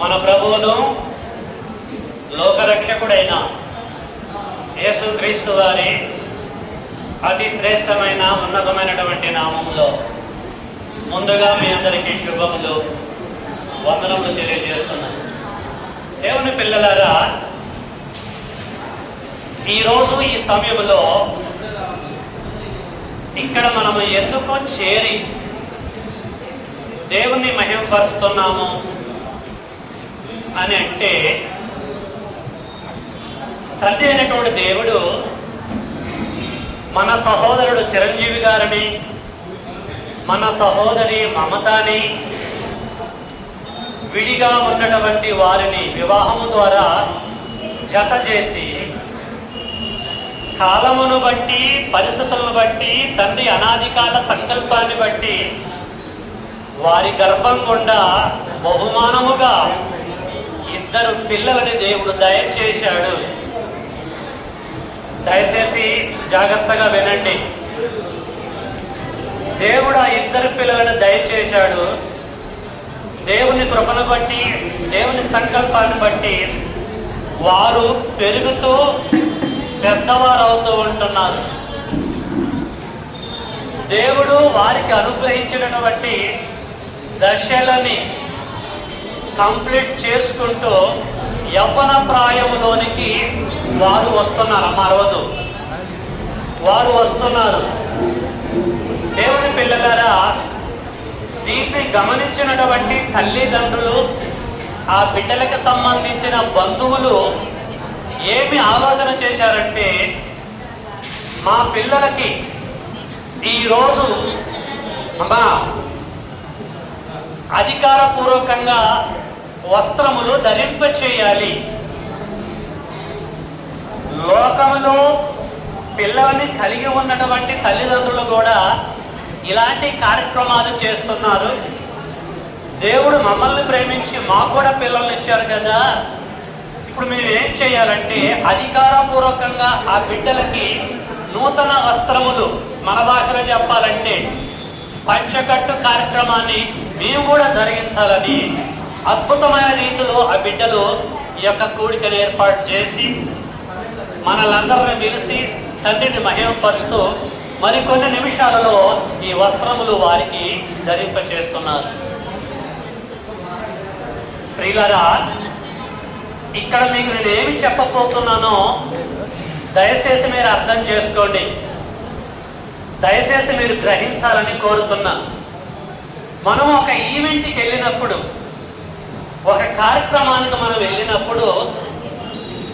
మన ప్రభువును లోకరక్షకుడైన యేసుక్రీస్తు వారి అతి శ్రేష్టమైన ఉన్నతమైనటువంటి నామములో ముందుగా మీ అందరికీ శుభములు వందనములు తెలియజేస్తున్నాను. దేవుని పిల్లలారా, ఈరోజు ఈ సమయంలో ఇక్కడ మనము ఎందుకు చేరి దేవుణ్ణి మహిమపరుస్తున్నాము అని అంటే, తండ్రి అయినటువంటి దేవుడు మన సహోదరుడు చిరంజీవి గారిని, మన సహోదరి మమతాని, విడిగా ఉన్నటువంటి వారిని వివాహము ద్వారా జత చేసి, కాలమును బట్టి పరిస్థితులను బట్టి తండ్రి అనాదికాల సంకల్పాన్ని బట్టి వారి గర్భం గుండా బహుమానముగా ఇద్దరు పిల్లలని దేవుడు దయచేశాడు. దయచేసి జాగ్రత్తగా వినండి. దేవుడు ఆ ఇద్దరు పిల్లలను దయచేశాడు. దేవుని కృపను బట్టి, దేవుని సంకల్పాన్ని బట్టి వారు పెరుగుతూ పెద్దవారు అవుతూ ఉంటున్నారు. దేవుడు వారికి అనుగ్రహించినటువంటి దశలని కంప్లీట్ చేసుకుంటూ యవ్వన ప్రాయములోనికి వారు వస్తున్నారు. మరవదు, వారు వస్తున్నారు. దేవుని పిల్లగారా, దీన్ని గమనించినటువంటి తల్లిదండ్రులు, ఆ బిడ్డలకు సంబంధించిన బంధువులు ఏమి ఆలోచన చేశారంటే, మా పిల్లలకి ఈరోజు అధికారపూర్వకంగా వస్త్రములు ధరింప చేయాలి. లోకములో పిల్లల్ని కలిగి ఉన్నటువంటి తల్లిదండ్రులు కూడా ఇలాంటి కార్యక్రమాలు చేస్తున్నారు. దేవుడు మమ్మల్ని ప్రేమించి మాకు కూడా పిల్లల్ని ఇచ్చారు కదా, ఇప్పుడు మేము ఏం చేయాలంటే అధికారపూర్వకంగా ఆ బిడ్డలకి నూతన వస్త్రములు, మన భాషలో చెప్పాలంటే పంచకట్టు కార్యక్రమాన్ని మేము కూడా జరిగించాలని అద్భుతమైన రీతిలో ఆ బిడ్డలు ఈ యొక్క కూడికను ఏర్పాటు చేసి మనలందరిని పిలిచి తండ్రిని మహిమపరుస్తూ మరికొన్ని నిమిషాలలో ఈ వస్త్రములు వారికి ధరింప చేస్తున్నారు. ప్రియులారా, ఇక్కడ మీకు నేను ఏమి చెప్పబోతున్నానో దయచేసి మీరు అర్థం చేసుకోండి, దయచేసి మీరు గ్రహించాలని కోరుతున్నా. మనం ఒక ఈవెంట్కి వెళ్ళినప్పుడు, ఒక కార్యక్రమానికి మనం వెళ్ళినప్పుడు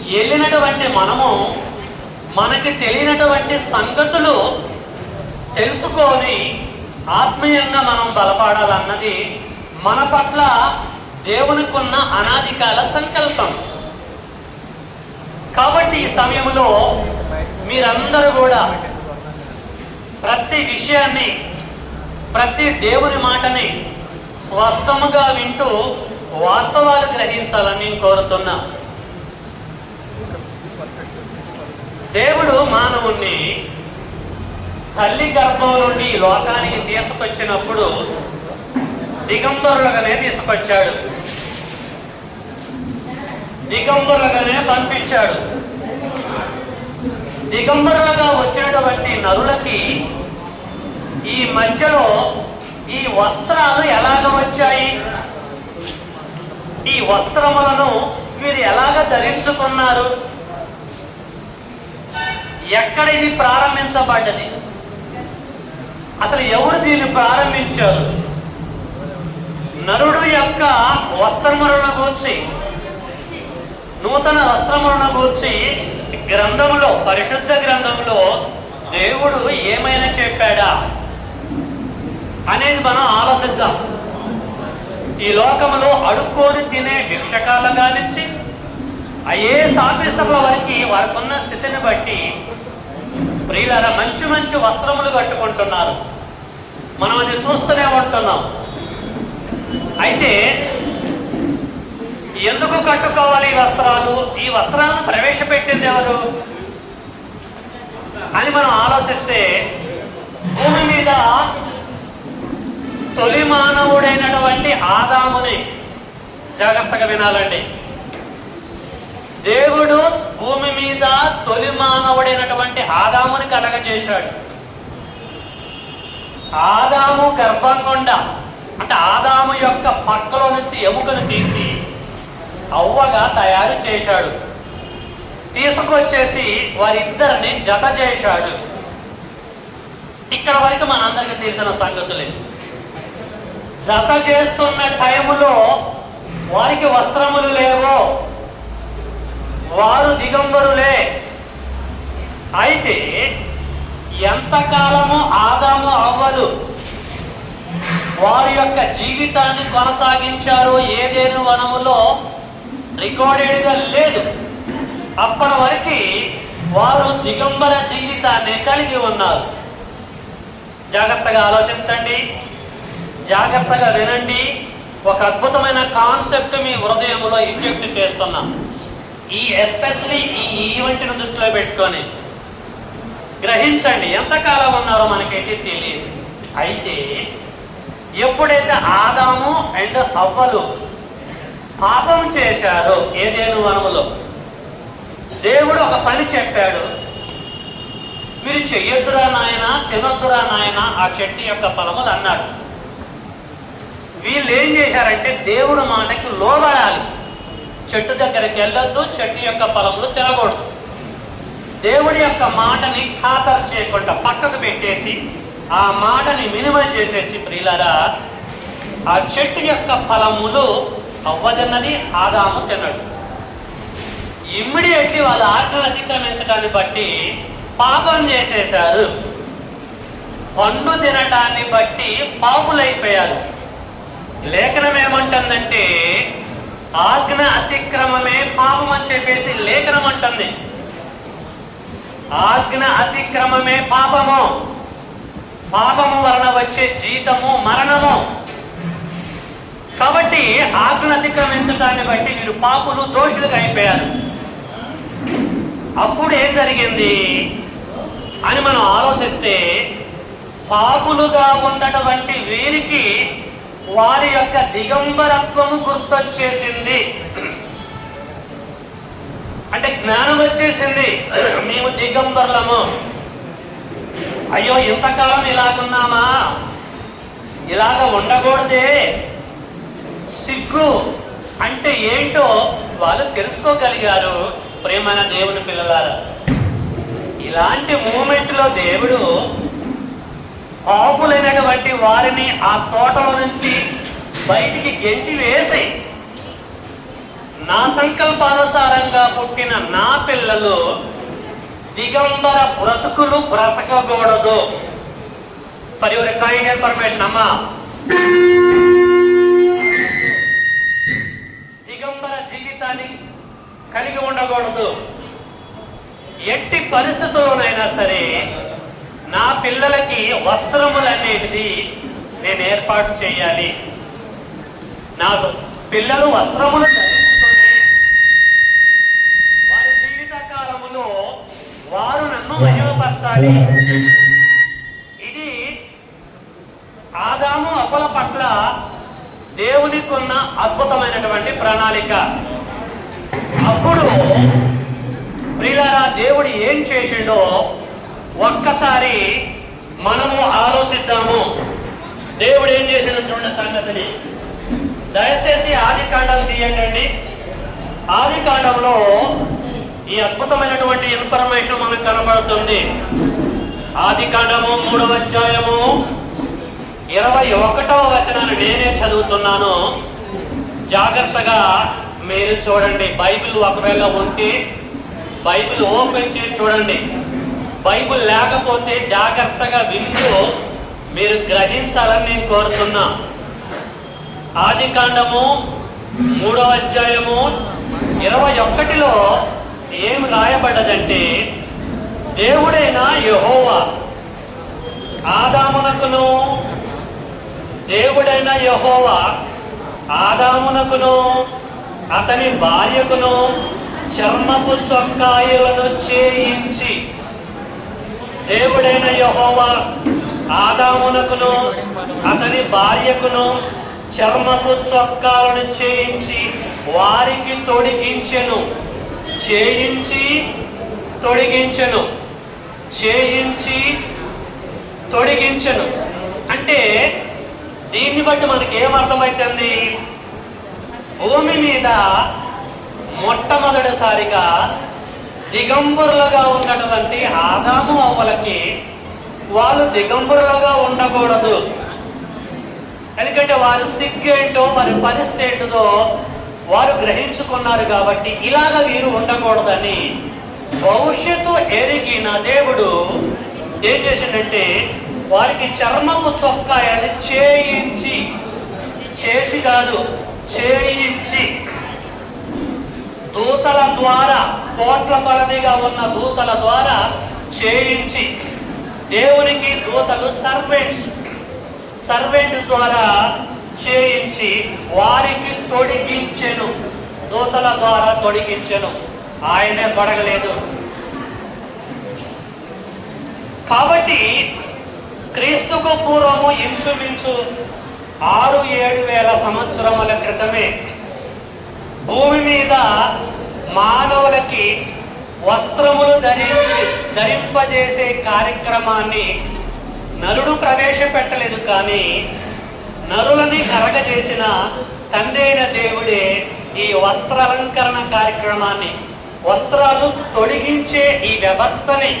వెళ్ళినటువంటి మనము మనకి తెలియనటువంటి సంగతులు తెలుసుకొని ఆత్మీయంగా మనం బలపడాలన్నది మన పట్ల దేవునికున్న అనాదికాల సంకల్పం. కాబట్టి ఈ సమయంలో మీరందరూ కూడా ప్రతి విషయాన్ని, ప్రతి దేవుని మాటని స్పష్టముగా వింటూ వాస్తవాలు గ్రహించాలని నేను కోరుతున్నా. దేవుడు మానవుణ్ణి తల్లి గర్భం నుండి లోకానికి తీసుకొచ్చినప్పుడు దిగంబరులుగానే తీసుకొచ్చాడు, దిగంబరులుగానే పంపించాడు. దిగంబరులుగా వచ్చినటువంటి నరులకి ఈ మధ్యలో ఈ వస్త్రాలు ఎలాగ వచ్చాయి, ఈ వస్త్రములను మీరు ఎలాగ ధరించుకున్నారు, ఎక్కడ ఇది ప్రారంభించబడ్డది, అసలు ఎవరు దీన్ని ప్రారంభించారు? నరుడు యొక్క వస్త్రములను గూర్చి, నూతన వస్త్రములను గూర్చి గ్రంథంలో, పరిశుద్ధ గ్రంథంలో దేవుడు ఏమైనా చెప్పాడా అనేది మనం ఆలోచిద్దాం. ఈ లోకములో అడుక్కొని తినే భిక్షకాల గానించి ఐఏఎస్ ఆఫీసర్ల వరకు వారికున్న స్థితిని బట్టి ప్రియులారా మంచి మంచి వస్త్రములు కట్టుకుంటున్నారు. మనం అది చూస్తూనే ఉంటున్నాం. అయితే ఎందుకు కట్టుకోవాలి ఈ వస్త్రాలు? ఈ వస్త్రాలను ప్రవేశపెట్టింది ఎవరు అని మనం ఆలోచిస్తే, భూమి మీద తొలి మానవుడైనటువంటి ఆదాముని జాగ్రత్తగా వినాలండి. దేవుడు భూమి మీద తొలి మానవుడైనటువంటి ఆదాముని కలగజేశాడు. ఆదాము గర్భం గుండా అంటే ఆదాము యొక్క పక్కలో నుంచి ఎముకను తీసి అవ్వగా తయారు చేశాడు. తీసుకొచ్చేసి వారిద్దరిని జత చేశాడు. ఇక్కడ వరకు మనందరికీ తెలిసిన సంగతులే. జత చేస్తున్న టైములో వారికి వస్త్రములు లేవు, వారు దిగంబరులే. అయితే ఎంతకాలము ఆదాము అవ్వలు వారి యొక్క జీవితాన్ని కొనసాగించారు ఏదేను వనములో రికార్డెడ్గా లేదు. అప్పటి వరకు వారు దిగంబర జీవితాన్ని కలిగి ఉన్నారు. జాగ్రత్తగా ఆలోచించండి, జాగ్రత్తగా వినండి. ఒక అద్భుతమైన కాన్సెప్ట్ మీ హృదయంలో ఇంజెక్ట్ చేస్తున్నాం. ఎస్పెషలీ ఈ ఈవెంట్ను దృష్టిలో పెట్టుకొని గ్రహించండి. ఎంతకాలం ఉన్నారో మనకైతే తెలియదు. అయితే ఎప్పుడైతే ఆదాము అండ్ అవ్వలు పాపం చేశారో ఏదేను వనములో దేవుడు ఒక పని చెప్పాడు. మీరు చెయ్యొద్దురా నాయన, తినొద్దురా నాయన ఆ చెట్టు యొక్క ఫలములు అన్నాడు. వీళ్ళు ఏం చేశారంటే దేవుడు మాటకి లోబడాలి. చెట్టు దగ్గరికి వెళ్ళొద్దు, చెట్టు యొక్క ఫలములు తినకూడదు. దేవుడి యొక్క మాటని ఖాతరు చేయకుండా పక్కకు పెట్టేసి ఆ మాటని మినిమం చేసేసి ప్రియులారా ఆ చెట్టు యొక్క ఫలములు అవ్వ తిన్నది, ఆదాము తిన్నాడు. ఇమ్మీడియట్లీ వాళ్ళ ఆజ్ఞలు అతిక్రమించడాన్ని బట్టి పాపం చేసేశారు. పండు తినటాన్ని బట్టి పాపులైపోయారు. లేఖనం ఏమంటుందంటే ఆజ్ఞ అతిక్రమమే పాపం అని చెప్పేసి లేఖనం అంటుంది. ఆజ్ఞ అతిక్రమమే పాపము, పాపము వలన వచ్చే జీతము మరణము. కాబట్టి ఆజ్ఞ అతిక్రమించడాన్ని బట్టి వీరు పాపులు, దోషులుగా అయిపోయారు. అప్పుడు ఏం జరిగింది అని మనం ఆలోచిస్తే పాపులుగా ఉన్నటువంటి వీరికి వారి యొక్క దిగంబరత్వము గుర్తొచ్చేసింది. అంటే జ్ఞానం వచ్చేసింది. మేము దిగంబరులము, అయ్యో ఇంతకాలం ఇలాగున్నామా, ఇలాగ ఉండకూడదే, సిగ్గు అంటే ఏంటో వాళ్ళు తెలుసుకోగలిగారు. ప్రేమైన దేవుని పిల్లలారా, ఇలాంటి మూమెంట్లో దేవుడు పాపులైనటువంటి వారిని ఆ తోటలో నుంచి బయటికి గెంటి వేసి నా సంకల్పానుసారంగా పుట్టిన నా పిల్లలు దిగంబర బ్రతుకులు బ్రతకకూడదు. ఫర్ యువర్ కైండ్ ఇన్ఫర్మేషన్ అమ్మా, దిగంబర జీవితాన్ని కలిగి ఉండకూడదు. ఎట్టి పరిస్థితుల్లోనైనా సరే నా పిల్లలకి వస్త్రములు అనేది నేను ఏర్పాటు చేయాలి. నా పిల్లలు వస్త్రములు ధరించుకొని వారి జీవిత కాలములో వారు నన్ను మహిమపరచాలి. ఇది ఆదాము అవ్వల పట్ల దేవునికి ఉన్న అద్భుతమైనటువంటి ప్రణాళిక. అప్పుడు ప్రియులారా దేవుడు ఏం చేసిండో ఒక్కసారి మనము ఆలోచిద్దాము. దేవుడు ఏం చేసినటువంటి సంగతిని దయచేసి ఆది కాండం తీయండి. ఆది కాండంలో ఈ అద్భుతమైనటువంటి ఇన్ఫర్మేషన్ మనకు కనబడుతుంది. ఆది కాండము 3వ అధ్యాయము 21వ వచనాన్ని నేనే చదువుతున్నాను. జాగ్రత్తగా మీరు చూడండి. బైబిల్ ఒకవేళ ఉంటే బైబిల్ ఓపెన్ చేసి చూడండి. బైబిల్ లేకపోతే జాగ్రత్తగా వింటూ మీరు గ్రహించాలని నేను కోరుతున్నా. ఆది కాండము 3వ అధ్యాయము 21లో ఏం రాయబడ్డదంటే, దేవుడైన యెహోవా ఆదామునకును దేవుడైన యెహోవా ఆదామునకును అతని భార్యకును చర్మపు చొక్కాయలను చేయించి, దేవుడైన యెహోవా ఆదామునకును అతని భార్యకును చర్మపు చొక్కాలను చేయించి వారికి తొడిగించెను. చేయించి తొడిగించెను, చేయించి తొడిగించెను. అంటే దీన్ని బట్టి మనకి ఏమర్థమవుతుంది? భూమి మీద మొట్టమొదటిసారిగా దిగంబరులుగా ఉన్నటువంటి ఆదాము అవ్వలకి వాళ్ళు దిగంబరులుగా ఉండకూడదు. ఎందుకంటే వారి సిగ్గేంటో వారి పరిస్థితి ఏంటో వారు గ్రహించుకున్నారు కాబట్టి ఇలాగ వీరు ఉండకూడదని భవిష్యత్తు ఎరిగిన దేవుడు ఏం చేసిందంటే వారికి చర్మపు చొక్కాయని చేయించి, చేసి కాదు చేయించి, దూతల ద్వారా, కోట్ల కొలదిగా ఉన్న దూతల ద్వారా చేయించి, దేవునికి దూతలు సర్వెంట్ ద్వారా చేయించి వారికి తొడిగించెను. దూతల ద్వారా తొడిగించెను, ఆయనే తొడగలేదు. కాబట్టి క్రీస్తుకు పూర్వము ఇంచుమించు 6-7 వేల సంవత్సరముల క్రితమే భూమి మీద మానవులకి వస్త్రములు ధరింపజేసే కార్యక్రమాన్ని నరుడు ప్రవేశపెట్టలేదు. కానీ నరులని కరగజేసిన తండ్రి అయిన దేవుడే ఈ వస్త్రాలంకరణ కార్యక్రమాన్ని, వస్త్రాలు తొడిగించే ఈ వ్యవస్థని,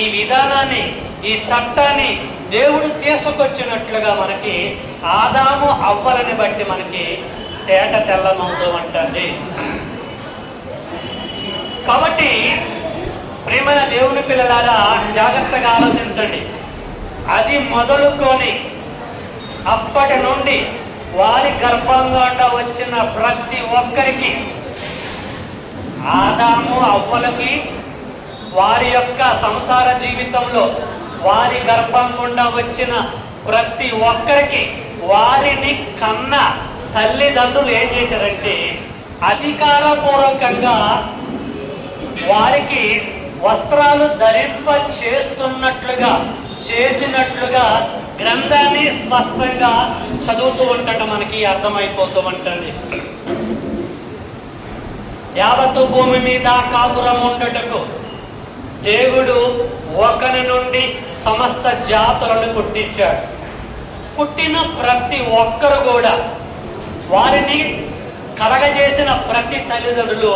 ఈ విధానాన్ని, ఈ చట్టాన్ని దేవుడు తీసుకొచ్చినట్లుగా మనకి ఆదాము అవ్వలని బట్టి మనకి తేట తెల్లమవుతూ ఉంటుంది. కాబట్టి ప్రియమైన దేవుని పిల్లలారా, జాగ్రత్తగా ఆలోచించండి. అది మొదలుకొని అప్పటి నుండి వారి గర్భంగా వచ్చిన ప్రతి ఒక్కరికి, ఆదాము అవ్వలకి వారి యొక్క సంసార జీవితంలో వారి గర్భం గుండా వచ్చిన ప్రతి ఒక్కరికి వారిని కన్న తల్లిదండ్రులు ఏం చేశారంటే అధికారపూర్వకంగా వారికి వస్త్రాలు ధరింప చేసినట్లుగా గ్రంథాన్ని స్పష్టంగా చదువుతూ ఉంటాడు, మనకి అర్థమైపోతూ ఉంటుంది. యావత్తు భూమి మీద కాపురం ఉండటకు దేవుడు ఒకరి నుండి సమస్త జాతులను పుట్టించాడు. పుట్టిన ప్రతి ఒక్కరు కూడా వారిని కలగజేసిన ప్రతి తల్లిదండ్రులు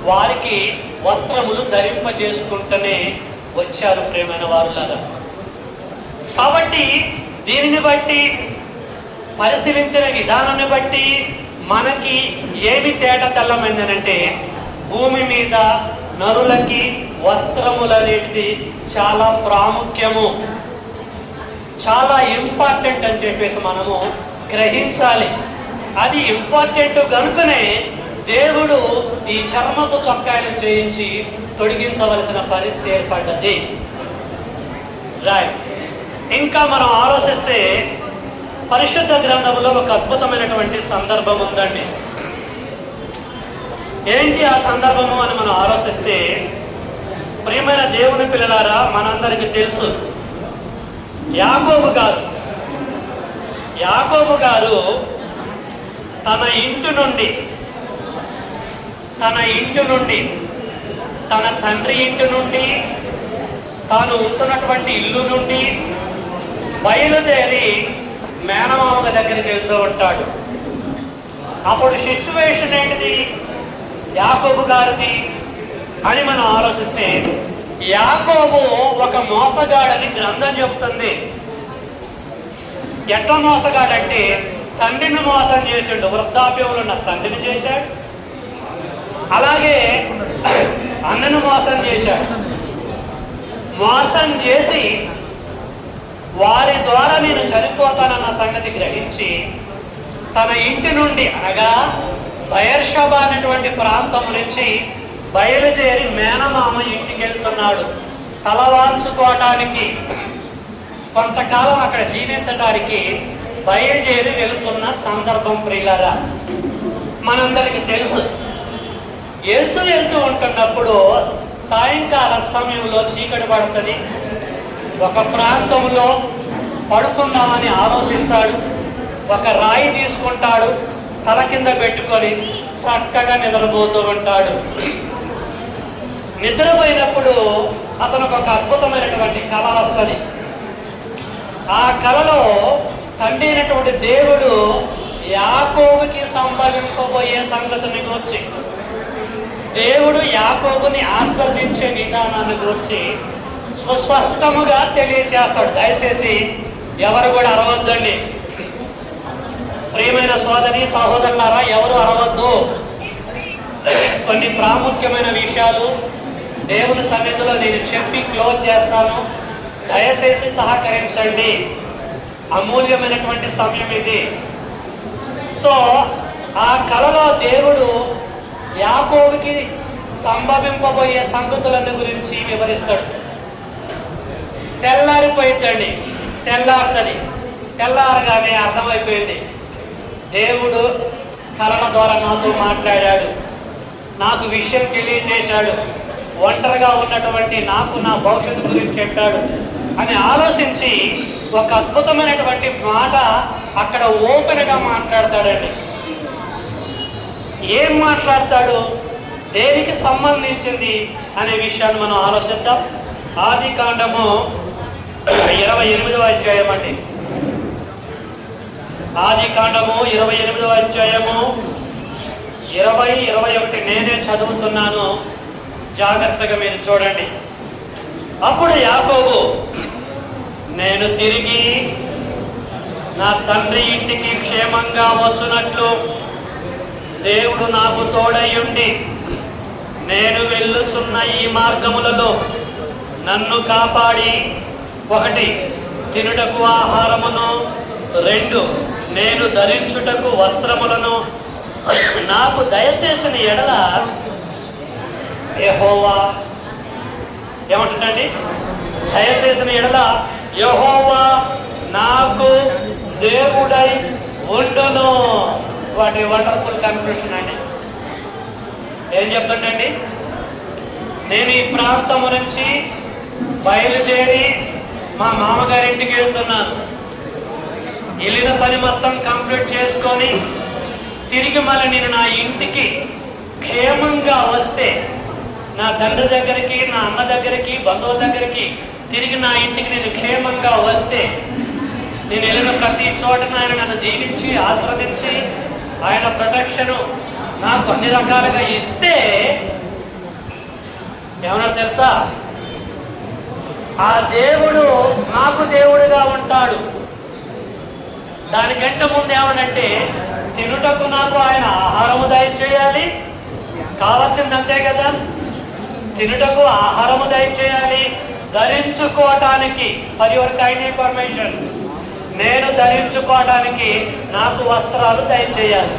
వారికి వస్త్రములు ధరింపజేసుకుంటూనే వచ్చారు ప్రియమైన వారులారా. కాబట్టి దీనిని బట్టి, పరిశీలించిన విధానాన్ని బట్టి మనకి ఏమి తేట తెల్లమైందనంటే భూమి మీద నరులకి వస్త్రములు అనేది చాలా ప్రాముఖ్యము, చాలా ఇంపార్టెంట్ అని చెప్పేసి మనము గ్రహించాలి. అది ఇంపార్టెంట్ కనుకనే దేవుడు ఈ చర్మపు చొక్కాయలు చేయించి తొడిగించవలసిన పరిస్థితి ఏర్పడ్డది. రైట్. ఇంకా మనం ఆలోచిస్తే పరిశుద్ధ గ్రంథంలో ఒక అద్భుతమైనటువంటి సందర్భం ఉందండి. ఏంటి ఆ సందర్భము అని మనం ఆలోచిస్తే, ప్రియమైన దేవుని పిల్లలారా, మనందరికీ తెలుసు యాకోబు గారు తన ఇంటి నుండి, తన తండ్రి ఇంటి నుండి, తాను ఉంటున్నటువంటి ఇల్లు నుండి బయలుదేరి మేనమామల దగ్గరికి వెళ్తూ ఉంటాడు. అప్పుడు సిచ్యువేషన్ ఏంటిది యాకోబు గారిది అని మనం ఆలోచిస్తే, యాకోబు ఒక మోసగాడని గ్రంథం చెబుతుంది. ఎట్లా మోసగాడంటే తండ్రిని మోసం చేసాడు, వృద్ధాప్యంలో ఉన్న తండ్రిని చేశాడు, అలాగే అన్నను మోసం చేశాడు. మోసం చేసి వారి ద్వారా నేను చనిపోతానన్న సంగతి గ్రహించి తన ఇంటి నుండి, అనగా బయర్షబా అనేటువంటి ప్రాంతం నుంచి బయలుదేరి మేనమామ ఇంటికి వెళ్తున్నాడు. తలవాల్చుకోవటానికి, కొంతకాలం అక్కడ జీవించడానికి బయలుదేరి వెళుతున్న సందర్భం ప్రియులారా మనందరికీ తెలుసు. వెళ్తూ ఉంటున్నప్పుడు సాయంకాల సమయంలో చీకటి పడుతుంది. ఒక ప్రాంతంలో పడుకుందామని ఆలోచిస్తాడు. ఒక రాయి తీసుకుంటాడు, తల కింద పెట్టుకొని చక్కగా నిద్రపోతూ ఉంటాడు. నిద్రపోయినప్పుడు అతనికి ఒక అద్భుతమైనటువంటి కళ వస్తుంది. ఆ కళలో తండ్రి అయినటువంటి దేవుడు యాకోబుకి సంభవింపబోయే సంగతిని గురించి, దేవుడు యాకోబుని ఆశీర్వదించే విధానాన్ని గురించి సుస్పష్టముగా తెలియజేస్తాడు. దయచేసి ఎవరు కూడా అరవద్దండి. ప్రియమైన సోదరి సహోదరులారా, ఎవరు అరవద్దు. కొన్ని ప్రాముఖ్యమైన విషయాలు దేవుని సన్నిధిలో నేను చెప్పి క్లోజ్ చేస్తాను. దయచేసి సహకరించండి. అమూల్యమైనటువంటి సమయం ఇది. సో ఆ కళలో దేవుడు యాకోబుకి సంభవింపబోయే సంగతులన్నీ గురించి వివరిస్తాడు. తెల్లారిపోయిందండి, తెల్లారుతుంది. తెల్లారగానే అర్థమైపోయింది, దేవుడు కళల ద్వారా నాతో మాట్లాడాడు, నాకు విషయం తెలియజేశాడు, ఒంటరిగా ఉన్నటువంటి నాకు నా భవిష్యత్తు గురించి చెప్పాడు అని ఆలోచించి ఒక అద్భుతమైనటువంటి మాట అక్కడ ఓపెన్గా మాట్లాడతాడండి. ఏం మాట్లాడతాడు, దేనికి సంబంధించింది అనే విషయాన్ని మనం ఆలోచిద్దాం. ఆదికాండము 28వ అధ్యాయం అండి. ఆదికాండము 28వ అధ్యాయము 20, 21 నేనే చదువుతున్నాను, జాగ్రత్తగా మీరు చూడండి. అప్పుడు యాకోబు, నేను తిరిగి నా తండ్రి ఇంటికి క్షేమంగా వచ్చునట్లు దేవుడు నాకు తోడై ఉండి నేను వెళ్ళుచున్న ఈ మార్గములలో నన్ను కాపాడి 1 తినుటకు ఆహారమును, 2 నేను ధరించుటకు వస్త్రములను నాకు దయచేసిన ఎడల యెహోవా, ఏమంటుందండి, దయచేసిన ఎడల యెహోవా నాకు దేవుడై ఉండును. వాటి వండర్ఫుల్ కన్క్లూషన్ అండి. ఏం చెప్తుందండి, నేను ఈ ప్రాంతము నుంచి బయలుదేరి మా మామగారింటికి వెళ్తున్నాను. వెళ్ళిన పని మొత్తం కంప్లీట్ చేసుకొని తిరిగి మళ్ళీ నేను నా ఇంటికి క్షేమంగా వస్తే, నా తండ్రి దగ్గరికి, నా అన్న దగ్గరికి, బంధువుల దగ్గరికి తిరిగి నా ఇంటికి నేను క్షేమంగా వస్తే, నేను వెళ్ళిన ప్రతి చోటన ఆయన నన్ను దీవించి ఆశీర్వదించి ఆయన ప్రొటెక్షను నాకు అన్ని రకాలుగా ఇస్తే, ఏమన్నా తెలుసా, ఆ దేవుడు నాకు దేవుడుగా ఉంటాడు. దానికంటే ముందు ఏమనంటే, తినుటకు నాకు ఆయన ఆహారము దయచేయాలి, కావాల్సింది అంతే కదా, తినుటకు ఆహారము దయచేయాలి, ధరించుకోవటానికి ఫర్ యువర్ కైండ్ ఇన్ఫర్మేషన్, నేను ధరించుకోవటానికి నాకు వస్త్రాలు దయచేయాలి.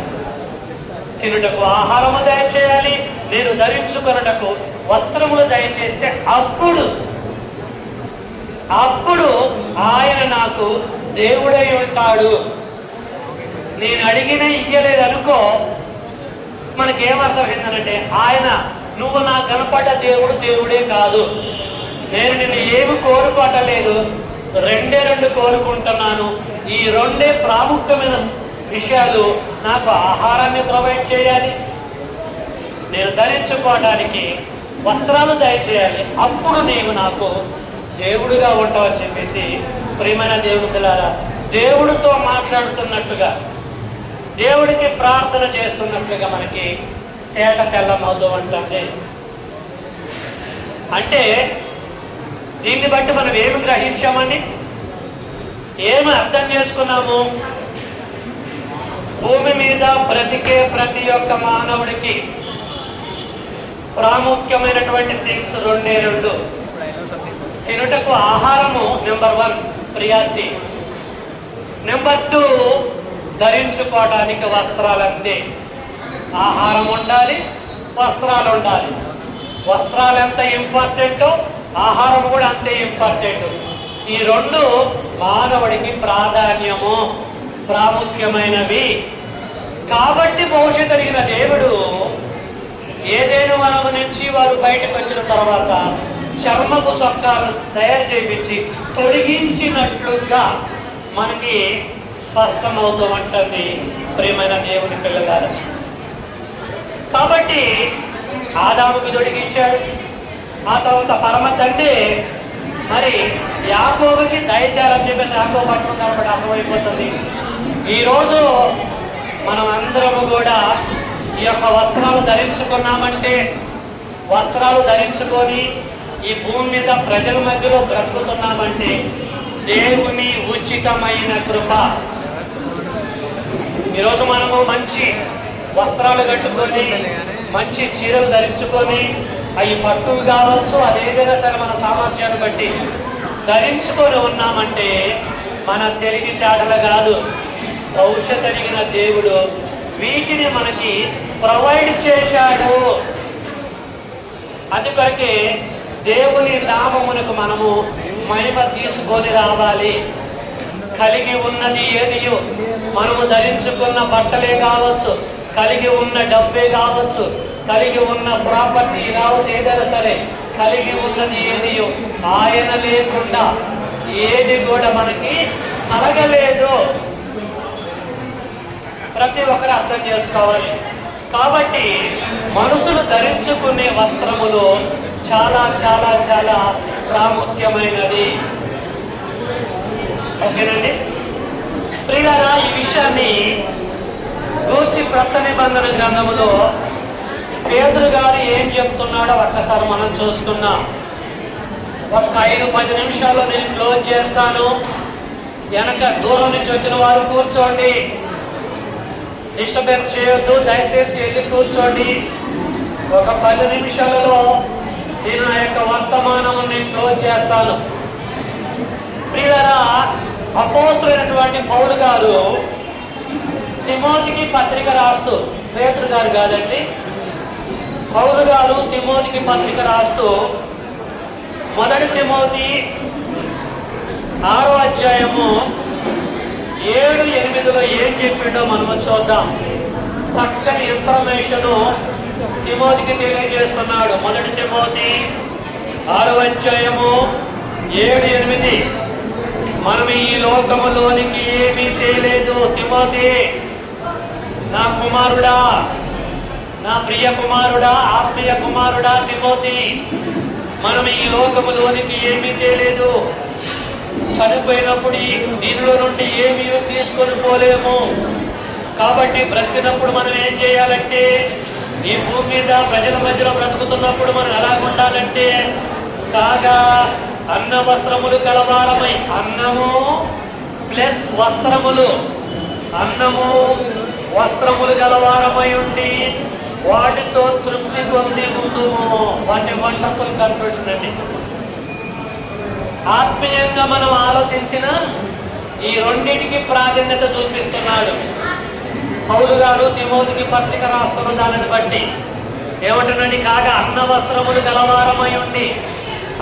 తినుటకు ఆహారము దయచేయాలి, నేను ధరించుకొనుటకు వస్త్రములు దయచేస్తే అప్పుడు ఆయన నాకు దేవుడై ఉంటాడు. నేను అడిగిన ఇయ్యలేదు అనుకో, మనకేమర్థమైందనంటే, ఆయన నువ్వు నాకు కనపడ్డ దేవుడే కాదు, నేను నిన్ను ఏమి కోరుకోవటలేదు, 2 కోరుకుంటున్నాను. ఈ 2 ప్రాముఖ్యమైన విషయాలు, నాకు ఆహారాన్ని ప్రొవైడ్ చేయాలి, నేను ధరించుకోవడానికి వస్త్రాలు దయచేయాలి, అప్పుడు నీవు నాకు దేవుడిగా ఉంటావని చెప్పేసి, ప్రియమైన దేవుని పిల్లారా, దేవుడితో మాట్లాడుతున్నట్టుగా, దేవుడికి ప్రార్థన చేస్తున్నట్లుగా మనకి తేట తెల్లమవుతూ ఉంటుంది. అంటే దీన్ని బట్టి మనం ఏమి గ్రహించామండి, ఏమి అర్థం చేసుకున్నాము? భూమి మీద బ్రతికే ప్రతి ఒక్క మానవుడికి ప్రాముఖ్యమైనటువంటి థింగ్స్ 2. తినుటకు ఆహారము నెంబర్ 1 ప్రియారిటీ, నెంబర్ 2 ధరించుకోవడానికి వస్త్రాలు. అంతే, ఆహారం ఉండాలి, వస్త్రాలు ఉండాలి. వస్త్రాలు ఎంత ఇంపార్టెంటో ఆహారం కూడా అంతే ఇంపార్టెంట్. ఈ 2 మానవుడికి ప్రాముఖ్యమైనవి. కాబట్టి భవిష్యత్తు కలిగిన దేవుడు ఏదైనా వనము నుంచి వారు బయటకు వచ్చిన తర్వాత చర్మపు చొక్కాలు తయారు చేయించి తొలగించినట్లుగా మనకి స్పష్టమవుతూ ఉంటుంది ప్రియమైన దేవుని పిల్లగారు. కాబట్టి ఆదాముకి దొడికిచ్చాడు. ఆ తర్వాత పరమ తండ్రి మరి యాకోబుకి దయచేయాలని చెప్పేసి యాకోబు పట్టుకుని కాబట్టి అర్థమైపోతుంది. ఈరోజు మనం అందరము కూడా ఈ యొక్క వస్త్రాలు ధరించుకున్నామంటే, వస్త్రాలు ధరించుకొని ఈ భూమి మీద ప్రజల మధ్యలో బ్రతుకుతున్నామంటే దేవుని ఉచితమైన కృప. ఈరోజు మనము మంచి వస్త్రాలు కట్టుకొని, మంచి చీరలు ధరించుకొని, అవి పట్టులు కావచ్చు, అదేదైనా సరే మన సామర్థ్యాన్ని బట్టి ధరించుకొని ఉన్నామంటే మన తెలివితేటలు కాదు, భవిష్యత్ కలిగిన దేవుడు వీటిని మనకి ప్రొవైడ్ చేశాడు. అందుకొరకే దేవుని నామమునకు మనము మహిమ తీసుకొని రావాలి. కలిగి ఉన్నది ఏదియో, మనము ధరించుకున్న బట్టలే కావచ్చు, కలిగి ఉన్న డబ్బే కావచ్చు, కలిగి ఉన్న ప్రాపర్టీ కావచ్చు, ఏదైనా సరే కలిగి ఉన్నది ఏదియో ఆయన లేకుండా ఏది కూడా మనకి కలగలేదు. ప్రతి ఒక్కరు అర్థం చేసుకోవాలి. కాబట్టి మనుషులు ధరించుకునే వస్త్రములు చాలా చాలా చాలా ప్రాముఖ్యమైనది. ఓకేనండి ప్రియులారా, ఈ విషయాన్ని గూర్చి క్రొత్త నిబంధన గ్రంథములో పేతురు గారు ఏం చెప్తున్నాడో ఒక్కసారి మనం చూసుకున్నాం. ఒక 5-10 నిమిషాల్లో నేను క్లోజ్ చేస్తాను. వెనక దూరం నుంచి వచ్చిన వారు కూర్చోండి, డిస్టర్బెన్స్ చేయొద్దు, దయచేసి వెళ్ళి కూర్చోండి. ఒక 10 నిమిషాలలో నేను నా యొక్క వర్తమానం నేను క్లోజ్ చేస్తాను. ప్రియులారా, అపోస్తులైనటువంటి పౌలు గారు తిమోతికి పత్రిక రాస్తూ, పేతురు గారు కాదండి, పౌలు గారు తిమోతికి పత్రిక రాస్తూ 1 తిమోతి 6వ అధ్యాయము 7-8లో ఏం చెప్పిండో మనము చూద్దాం. చక్కని ఇన్ఫర్మేషన్ తిమోతికి తెలియజేస్తున్నాడు. 1 తిమోతి 6వ అధ్యాయము 7-8. మనం ఈ లోకములోనికి ఏమీ తేలేదు. తిమోతి, నా కుమారుడా, నా ప్రియ కుమారుడా, ఆత్మీయ కుమారుడా తిమోతి, మనం ఈ లోకములోనికి ఏమీ తేలేదు. చనిపోయినప్పుడు దీనిలో నుండి ఏమీ తీసుకొని పోలేము. కాబట్టి బ్రతికినప్పుడు మనం ఏం చేయాలంటే, ఈ భూమి మీద ప్రజల మధ్యలో బ్రతుకుతున్నప్పుడు మనం ఎలా ఉండాలంటే, కాగా అన్న వస్త్రములు కలవారమై, అన్నము ప్లస్ వస్త్రములు, అన్నము వస్త్రములు గలవారమై ఉండి వాటితో తృప్తి పొంది ఉందుము. వాటి వండర్ఫుల్ కన్ఫ్యూషన్ అండి. ఆత్మీయంగా మనం ఆలోచించిన ఈ రెండింటికి ప్రాధాన్యత చూపిస్తున్నాడు పౌలు గారు తిమోతికి పత్రిక రాస్తున్న దానిని బట్టి. ఏమంటున్నాడు? కాగా అన్న వస్త్రములు గలవారమై ఉండి,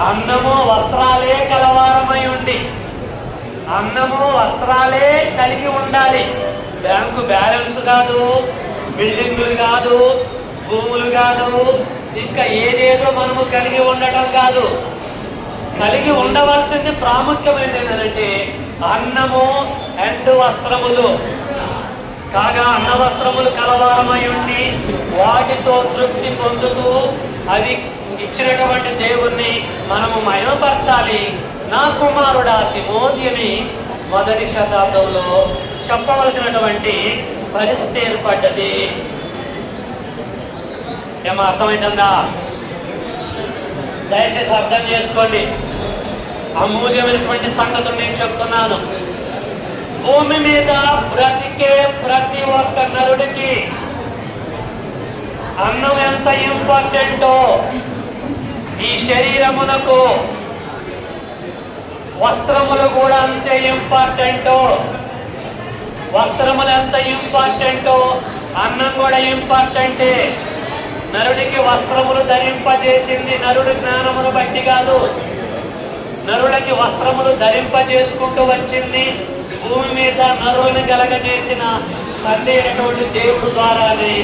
అన్నము వస్త్రాలే కలవారమై ఉండి, అన్నము వస్త్రాలే కలిగి ఉండాలి. బ్యాంకు బ్యాలెన్స్ కాదు, బిల్డింగులు కాదు, భూములు కాదు, ఇంకా ఏదేదో మనము కలిగి ఉండటం కాదు. కలిగి ఉండవలసింది ప్రాముఖ్యమైనది ఏంటంటే అన్నము అండ్ వస్త్రములు. కాగా అన్న వస్త్రములు కలవారమై ఉండి వాటితో తృప్తి పొందుతూ అవి ఇచ్చినటువంటి దేవుణ్ణి మనము మహిమపరచాలి. నా కుమారుడా తిమోతిని 1వ శతాబ్దంలో చెప్పవలసినటువంటి పరిస్థితి ఏర్పడ్డది. ఏమో అర్థమైందా? దయచేసి అర్థం చేసుకోండి. అమూల్యమైనటువంటి సంగతులు నేను చెప్తున్నాను. భూమి మీద బ్రతికే ప్రతి ఒక్క నరుడికి అన్నం ఎంత ఇంపార్టెంటో, ఈ శరీరమునకు వస్త్రములు కూడా అంతే ఇంపార్టెంటో. వస్త్రములు ఎంత ఇంపార్టెంటో అన్నం కూడా ఇంపార్టెంటే. నరుడికి వస్త్రములు ధరింపజేసింది నరుడి జ్ఞానమును బట్టి కాదు. నరులకి వస్త్రములు ధరింపజేసుకుంటూ వచ్చింది భూమి మీద నరులను కలగజేసిన తండ్రి అయినటువంటి దేవుడు ద్వారానే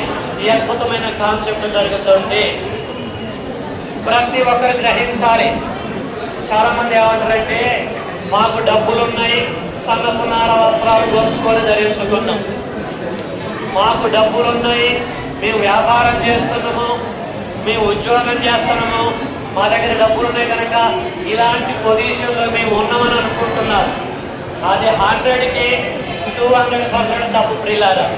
ఈ అద్భుతమైన కాన్సెప్ట్ జరుగుతుంది. ప్రతి ఒక్కరు గ్రహించాలి. చాలా మంది ఏమంటారంటే మాకు డబ్బులు ఉన్నాయి, సన్నపు నార వస్త్రాలు కొనుక్కొని ధరించుకున్నాం. మాకు డబ్బులు ఉన్నాయి, మేము వ్యాపారం చేస్తున్నాము, మేము ఉద్యోగం చేస్తున్నాము, మా దగ్గర డబ్బులు ఉన్నాయి కనుక ఇలాంటి పొజిషన్లో మేము ఉన్నామని అనుకుంటున్నారు. అది 100కి 200% తప్పు ప్రియులారా.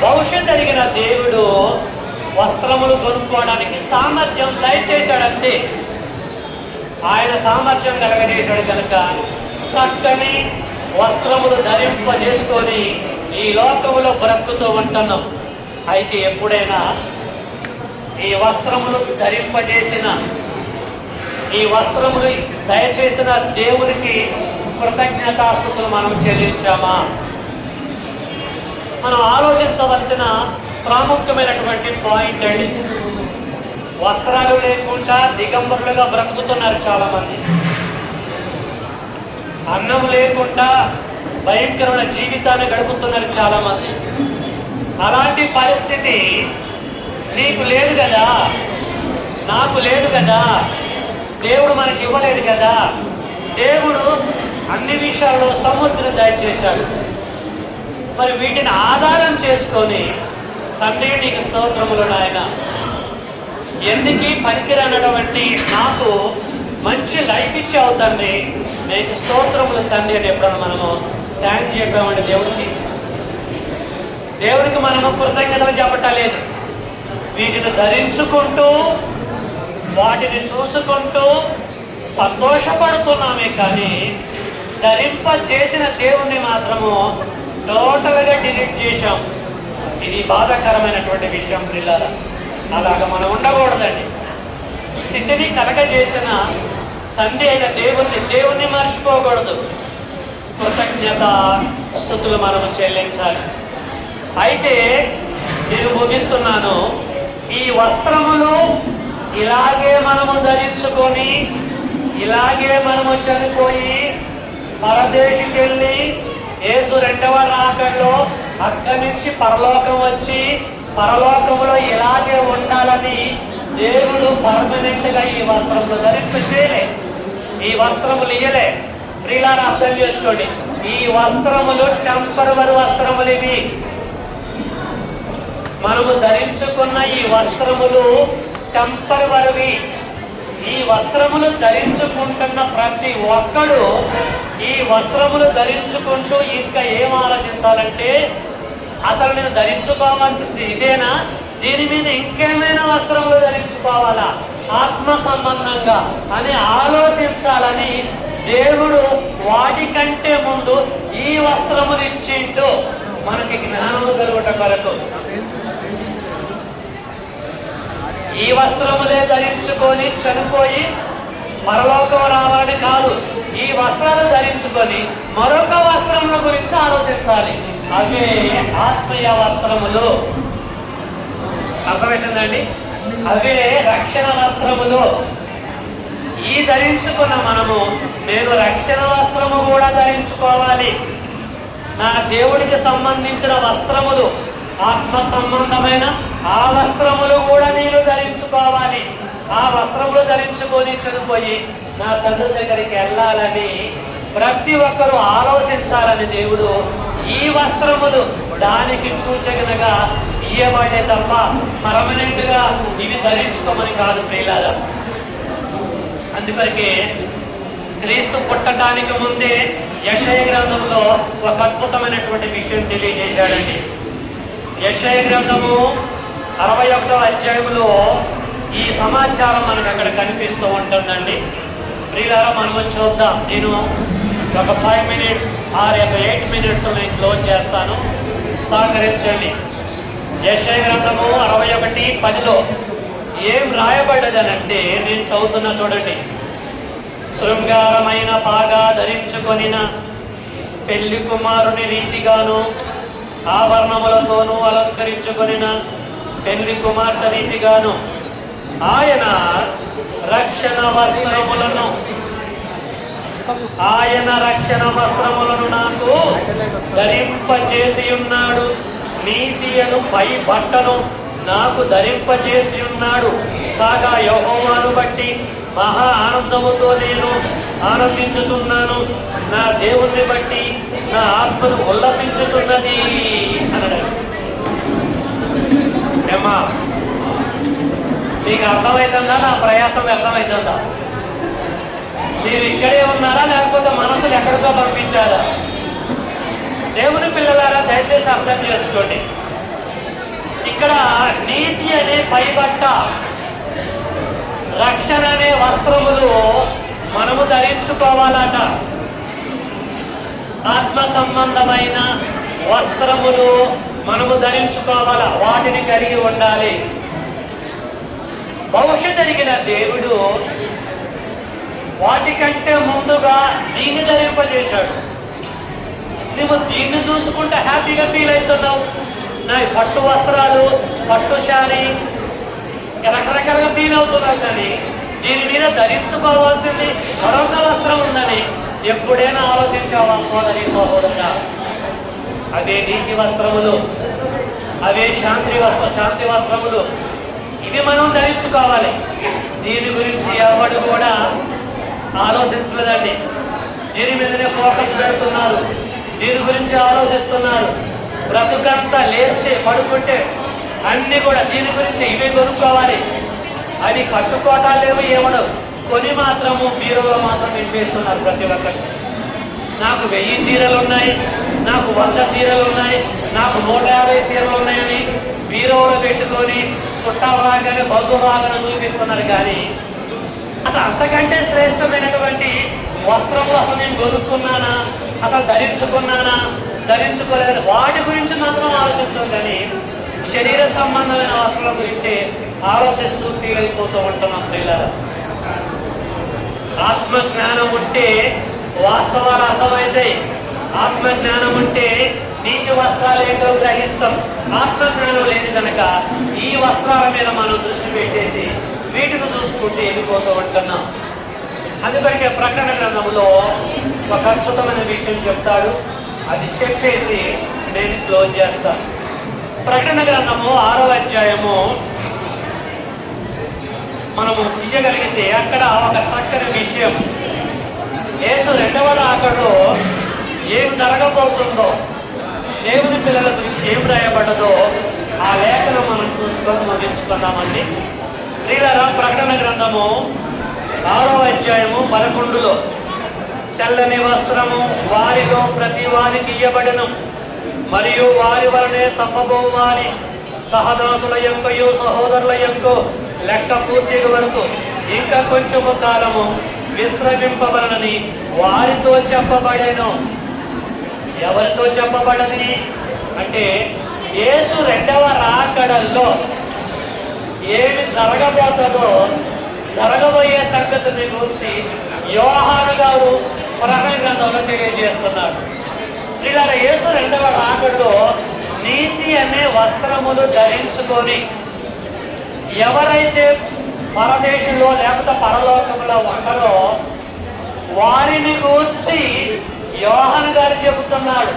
భవిష్యత్తు అడిగిన దేవుడు వస్త్రములు కొనుక్కోవడానికి సామర్థ్యం దయచేశాడంతే. ఆయన సామర్థ్యం కలగజేశాడు కనుక చక్కని వస్త్రములు ధరింపజేసుకొని ఈ లోకములో బ్రతుకుతూ ఉంటున్నాం. అయితే ఎప్పుడైనా ఈ వస్త్రములు ధరింపజేసిన, ఈ వస్త్రములు దయచేసిన దేవునికి కృతజ్ఞతాస్తుతులు మనం చెల్లించామా? మనం ఆలోచించవలసిన ప్రాముఖ్యమైనటువంటి పాయింట్ అండి. వస్త్రాలు లేకుండా దిగంబరులుగా బ్రతుకుతున్నారు చాలా మంది. అన్నం లేకుండా భయంకరమైన జీవితాన్ని గడుపుతున్నారు చాలా మంది. అలాంటి పరిస్థితి నీకు లేదు కదా, నాకు లేదు కదా, దేవుడు మనకి ఇవ్వలేదు కదా. దేవుడు అన్ని విషయాల్లో సముద్రం దయచేశాడు. మరి వీటిని ఆధారం చేసుకొని తండ్రి నీకు స్తోత్రములు నాయన, ఎందుకు పనికిరానటువంటి నాకు మంచి లైఫ్ ఇచ్చావు తండ్రి, నీకు స్తోత్రములు తండ్రి అని ఎప్పుడన్నా మనము థ్యాంక్ చెప్పామండి దేవుడికి. దేవుడికి మనము కృతజ్ఞతలు చెప్పటలేదు. వీటిని ధరించుకుంటూ వాటిని చూసుకుంటూ సంతోషపడుతున్నామే కానీ ధరింపజేసిన దేవుణ్ణి మాత్రము టోటల్గా డిలీట్ చేశాం. ఇది బాధాకరమైనటువంటి విషయం పిల్లల. అలాగా మనం ఉండకూడదండి. స్థితిని కలగజేసిన తండ్రి అయిన దేవుణ్ణి మర్చిపోకూడదు. కృతజ్ఞత స్తుతులు మనము చెల్లించాలి. అయితే నేను ముగిస్తున్నాను. ఈ వస్త్రములు ఇలాగే మనము ధరించుకొని ఇలాగే మనము చనిపోయి పరదేశికి వెళ్ళి యేసు రెండవ రాకడలో అక్కడి నుంచి పరలోకం వచ్చి పరలోకంలో ఇలాగే ఉండాలని దేవుడు పర్మనెంట్ గా ఈ వస్త్రములు ధరింపచేయలే. ఈ వస్త్రములు ఇయ్యలే. ప్రియులారా అర్థం చేసుకోండి, ఈ వస్త్రములు టెంపరవరీ వస్త్రములు. ఇవి మనము ధరించుకున్న ఈ వస్త్రములు టెంపరవరీ. ఈ వస్త్రములు ధరించుకుంటున్న ప్రతి ఒక్కడు ఈ వస్త్రములు ధరించుకుంటూ ఇంకా ఏం ఆలోచించాలంటే, అసలు నేను ధరించుకోవాల్సింది ఇదేనా, దీని మీద ఇంకేమైనా వస్త్రములు ధరించుకోవాలా ఆత్మ సంబంధంగా అని ఆలోచించాలని దేవుడు వాటికంటే ముందు ఈ వస్త్రములు ఇచ్చిండు మనకి జ్ఞానము కలుగుట కొరకు. ఈ వస్త్రములే ధరించుకొని చనిపోయి పరలోకం రావాలని కాదు, ఈ వస్త్రాలు ధరించుకొని మరొక వస్త్రముల గురించి ఆలోచించాలి. అవే ఆత్మీయ వస్త్రములు. అర్థమవుతుందండి? అవే రక్షణ వస్త్రములు. ఈ ధరించుకున్న మనము నేను రక్షణ వస్త్రము కూడా ధరించుకోవాలి. నా దేవుడికి సంబంధించిన వస్త్రములు, ఆత్మ సంబంధమైన ఆ వస్త్రములు కూడా నేను ధరించుకోవాలి. ఆ వస్త్రములు ధరించుకొని చనిపోయి నా తండ్రి దగ్గరికి వెళ్ళాలని ప్రతి ఒక్కరూ ఆలోచించాలని దేవుడు ఈ వస్త్రములు దానికి సూచనగా ఇయ్యబడే తప్ప పర్మనెంట్ గా ఇవి ధరించుకోమని కాదు ప్రియులారా. అందుకొరకే క్రీస్తు పుట్టడానికి ముందే యెషయా గ్రంథంలో ఒక అద్భుతమైనటువంటి విషయం తెలియజేశాడండి. యెషయా గ్రంథము 61వ అధ్యాయంలో ఈ సమాచారం మనకు అక్కడ కనిపిస్తూ ఉంటుందండి. ప్రియులారా మనము చూద్దాం. నేను ఒక 5 minutes ఆర్ 8 minutes నేను క్లోజ్ చేస్తాను, సహకరించండి. యెషయా గ్రంథము 61:10లో ఏం రాయబడ్డదనంటే నేను చదువుతున్నా చూడండి. శృంగారమైన పాగా ధరించుకొనిన పెళ్లి కుమారుని రీతిగాను ఆభరణములతోనూ అలంకరించుకొనిన పెళ్లి కుమార్తె రీతిగాను ఆయన రక్షణ వస్త్రములను నాకు ధరింపజేసి ఉన్నాడు. నీతి అను పై బట్టను నాకు ధరింపజేసి ఉన్నాడు. కాగా యెహోవాను బట్టి మహా ఆనందముతో నేను ఆనందించుచున్నాను, నా దేవుణ్ణి బట్టి నా ఆత్మను ఉల్లసించుచున్నది అన్నాడు. ఏమా మీకు అర్థమవుతుందా? నా ప్రయాసం అర్థమవుతుందా? మీరు ఇక్కడే ఉన్నారా లేకపోతే మనసులు ఎక్కడికో పంపించారా? దేవుని పిల్లలారా దయచేసి అర్థం చేసుకోండి. ఇక్కడ నీతి అనే పైబట్ట, రక్షణ అనే వస్త్రములు మనము ధరించుకోవాలట. ఆత్మ సంబంధమైన వస్త్రములు మనము ధరించుకోవాల, వాటిని కలిగి ఉండాలి. భవిష్యత్ ఎరిగిన దేవుడు వాటికంటే ముందుగా దీన్ని ధరింపజేశాడు. నువ్వు దీన్ని చూసుకుంటే హ్యాపీగా ఫీల్ అవుతున్నావు. నా పట్టు వస్త్రాలు, పట్టు శారీ రకరకాలుగా ఫీల్ అవుతున్నావు. కానీ దీని మీద ధరించుకోవాల్సింది మరొక వస్త్రం ఉందని ఎప్పుడైనా ఆలోచించావా సోదరి సహోదరుడా? అవే నీతి వస్త్రములు, అవే శాంతి వస్త్రములు. ఇవి మనం ధరించుకోవాలి. దీని గురించి ఎవరు కూడా ఆలోచిస్తున్నదండి. దీని మీదనే ఫోకస్ పెడుతున్నారు, దీని గురించి ఆలోచిస్తున్నారు. బ్రతుకంతా లేస్తే పడుకుంటే అన్ని కూడా దీని గురించి ఇవే కొనుక్కోవాలి. అది కట్టుకోవటాలు లేవు, ఏమడవు కొని మాత్రము బీరులో మాత్రం నింపేస్తున్నారు ప్రతి ఒక్కరు. నాకు 1000 చీరలు ఉన్నాయి, నాకు 100 చీరలు ఉన్నాయి, నాకు 150 చీరలు ఉన్నాయని బీరులో పెట్టుకొని చుట్టాలు రాగానే బంధువు రాగానే చూపిస్తున్నారు. కానీ అసలు అంతకంటే శ్రేష్టమైనటువంటి వస్త్రం అసలు నేను కొనుక్కున్నానా, అసలు ధరించుకున్నానా, ధరించుకోలేదు, వాటి గురించి మాత్రం ఆలోచించాం. కానీ శరీర సంబంధమైన వస్త్రాల గురించి ఆలోచిస్తూ ఫీల్ అయిపోతూ ఉంటున్నాం. పిల్లలు ఆత్మజ్ఞానం ఉంటే వాస్తవాలు అర్థమవుతాయి. ఆత్మజ్ఞానం ఉంటే నీతి వస్త్రాలు ఏంటో గ్రహిస్తాం. ఆత్మజ్ఞానం లేదు కనుక ఈ వస్త్రాల మీద మనం దృష్టి పెట్టేసి వీటిని చూసుకుంటూ వెళ్ళిపోతూ ఉంటున్నాం. అందుకంటే ప్రకటన గ్రంథంలో ఒక అద్భుతమైన విషయం చెప్తాడు. అది చెప్పేసి నేను క్లోజ్ చేస్తాను. ప్రకటన గ్రంథము 6వ అధ్యాయము మనము తీయగలిగితే అక్కడ ఒక చక్కని విషయం, యేసు 2వ రాకడలో ఏం జరగబోతుందో, దేవుని పిల్లల గురించి ఏం రాయబడ్డదో ఆ లేఖను మనం చూసుకొని ముగించుకున్నామండి. ప్రియులారా, ప్రకటన గ్రంథము 6వ అధ్యాయము 11లో తెల్లని వస్త్రము వారిలో ప్రతి వారికి ఇయ్యబడెను, మరియు వారి వలనే సంభవో వారి సహదాసుల యొక్కయు సహోదరుల యొక్క లెక్క పూర్తి వరకు ఇంకా కొంచెము కాలము విశ్రమింపబడనని వారితో చెప్పబడెను. ఎవరితో చెప్పబడని అంటే యేసు 2వ రాకడల్లో ఏమి జరగబోతుందో, జరగబోయే సంగతిని గురించి యోహాను గారు ప్రకటన గ్రంథంలో తెలియజేస్తున్నాడు. ఇలా యేసు 2వ రాకడలో నీతి అనే వస్త్రములు ధరించుకొని ఎవరైతే పరదేశంలో లేకపోతే పరలోకంలో ఉంటారో వారిని గూర్చి యోహాను గారు చెబుతున్నాడు.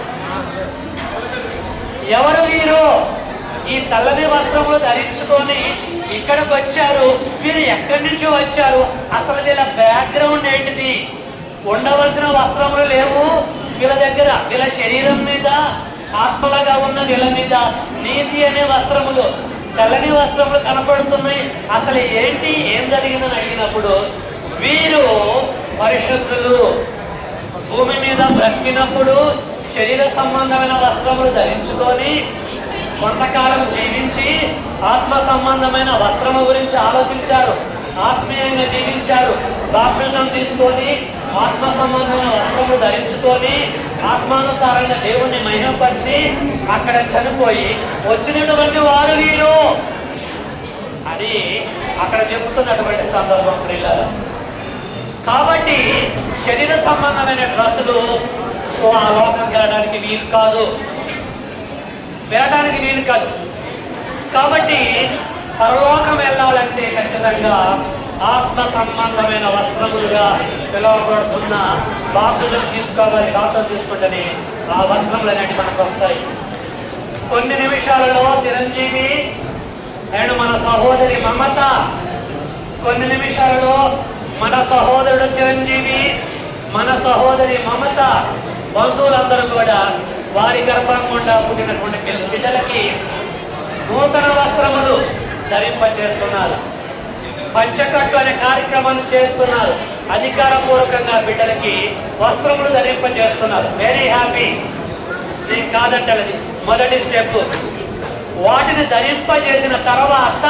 ఎవరు వీరు? ఈ తెల్లని వస్త్రములు ధరించుకొని ఇక్కడికి వచ్చారు. వీరు ఎక్కడి నుంచి వచ్చారు? అసలు వీళ్ళ బ్యాక్గ్రౌండ్ ఏంటిది? ఉండవలసిన వస్త్రములు లేవు వీళ్ళ దగ్గర. వీళ్ళ శరీరం మీద ఆత్మలుగా ఉన్న వీళ్ళ మీద నీతి అనే వస్త్రములు, తెల్లని వస్త్రములు కనపడుతున్నాయి. అసలు ఏంటి, ఏం జరిగిందని అడిగినప్పుడు వీరు పరిశుద్ధులు, భూమి మీద బ్రతికినప్పుడు శరీర సంబంధమైన వస్త్రములు ధరించుకొని కొంతకాలం జీవించి ఆత్మ సంబంధమైన వస్త్రము గురించి ఆలోచించారు, ఆత్మీయంగా జీవించారు. బాప్తిజం తీసుకొని ఆత్మ సంబంధమైన వస్త్రము ధరించుకొని ఆత్మానుసారంగా దేవుణ్ణి మహిమపరిచి అక్కడ చనిపోయి వచ్చినటువంటి వారు వీరు అని అక్కడ చెబుతున్నటువంటి సందర్భం పిల్లలు. కాబట్టి శరీర సంబంధమైన డ్రస్సులు ఆ లోకం వెళ్ళడానికి వీలు కాదు, వెళ్ళడానికి వీలు కాదు. కాబట్టి పరలోకం వెళ్ళాలంటే ఖచ్చితంగా ఆత్మ సంబంధమైన వస్త్రములుగా పిలువబడుతున్న బాప్తిజం తీసుకోవాలి. బాప్తిజం తీసుకుంటేనే ఆ వస్త్రములు అనేవి మనకు వస్తాయి. కొన్ని నిమిషాలలో చిరంజీవి అండ్ మన సహోదరి మమత, కొన్ని నిమిషాలలో మన సహోదరుడు చిరంజీవి మన సహోదరి మమత బంధువులందరూ కూడా వారి గర్భం గుండా పుట్టినటువంటి బిడ్డలకి నూతన వస్త్రములు ధరింపచేస్తున్నారు. పంచకట్టు అనే కార్యక్రమాన్ని చేస్తున్నారు. అధికారపూర్వకంగా బిడ్డలకి వస్త్రములు ధరింపజేస్తున్నారు. Very happy. నేను కాదంటది మొదటి స్టెప్. వాటిని ధరింపజేసిన తర్వాత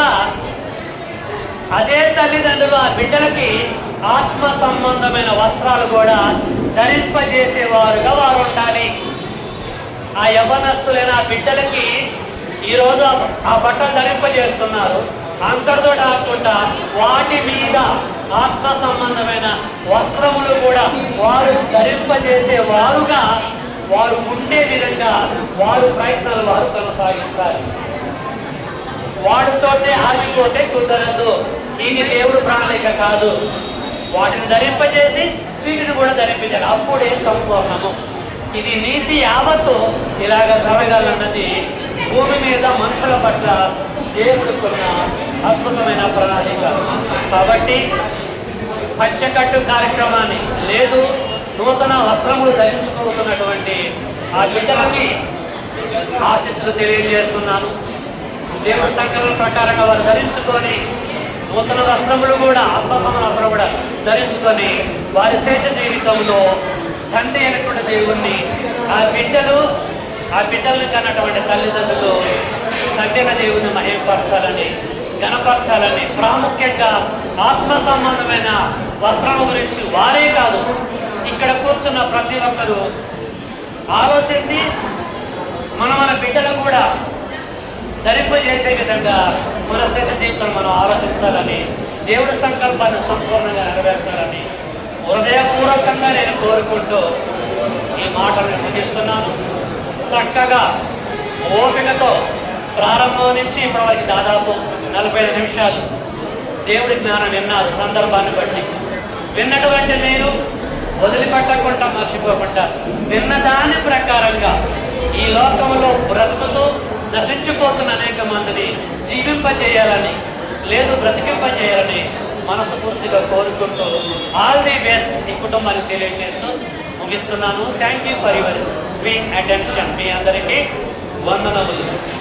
అదే తల్లిదండ్రులు ఆ బిడ్డలకి ఆత్మ సంబంధమైన వస్త్రాలు కూడా ధరింపజేసేవారుగా వారు ఉండాలి. ఆ యవ్వనస్తులైన ఆ బిడ్డలకి ఈరోజు ఆ బట్టలు ధరింపజేస్తున్నారు. అంతటితో కాకుండా వాటి మీద ఆత్మ సంబంధమైన వస్త్రములు కూడా వారు ధరింపజేసే వారుగా వారు ఉండే విధంగా వారు ప్రయత్నాలు వారు కొనసాగించాలి. వాటితోటే ఆగిపోతే కుదరదు. ఇది దేవుడు ప్రణాళిక కాదు. వాటిని ధరింపజేసి వీటిని కూడా ధరింపజేయాలి. అప్పుడే సంపూర్ణము. ఇది నీతి యావత్తు ఇలాగ జరగాలన్నది భూమి మీద మనుషుల పట్ల దేవుడుకున్న అద్భుతమైన ప్రణాళిక. కాబట్టి పంచకట్టు కార్యక్రమాన్ని లేదు నూతన వస్త్రములు ధరించుకోతున్నటువంటి ఆ బిడ్డలకి ఆశీస్సులు తెలియజేస్తున్నాను. దేవుడి సంకల్పం ప్రకారంగా వారు ధరించుకొని నూతన వస్త్రములు కూడా ఆత్మసమన వస్త్రం కూడా ధరించుకొని వారి శేష జీవితంలో తండ్రి అయినటువంటి దేవుణ్ణి ఆ బిడ్డలను కన్నటువంటి తల్లిదండ్రులు తండ్రి అయిన దేవుని మహిమపరచాలని గణపరచాలని ప్రాముఖ్యంగా ఆత్మ సంబంధమైన వస్త్రం గురించి వారే కాదు ఇక్కడ కూర్చున్న ప్రతి ఒక్కరూ ఆలోచించి మన బిడ్డలు కూడా ధరింపజేసే విధంగా మన శేష జీవితం మనం ఆలోచించాలని దేవుడి సంకల్పాన్ని సంపూర్ణంగా నెరవేర్చాలని హృదయపూర్వకంగా నేను కోరుకుంటూ ఈ మాటలను ముగిస్తున్నాను. చక్కగా ఓపికతో ప్రారంభం నుంచి ఇప్పటివరకు దాదాపు 45 నిమిషాలు దేవుడి జ్ఞానం విన్నారు. సందర్భాన్ని బట్టి విన్నటువంటి మీరు వదిలిపెట్టకుండా మర్చిపోకుండా విన్న దాని ప్రకారంగా ఈ లోకంలో బ్రతుకుతూ నశించిపోతున్న అనేక మందిని జీవింపజేయాలని లేదు బ్రతికింపజేయాలని మనస్ఫూర్తిగా కోరుకుంటూ ఆల్ ది బెస్ట్ ఈ కుటుంబాన్ని తెలియజేస్తూ ముగిస్తున్నాను. Thank you for your queen attention. మీ అందరికీ వందనములు.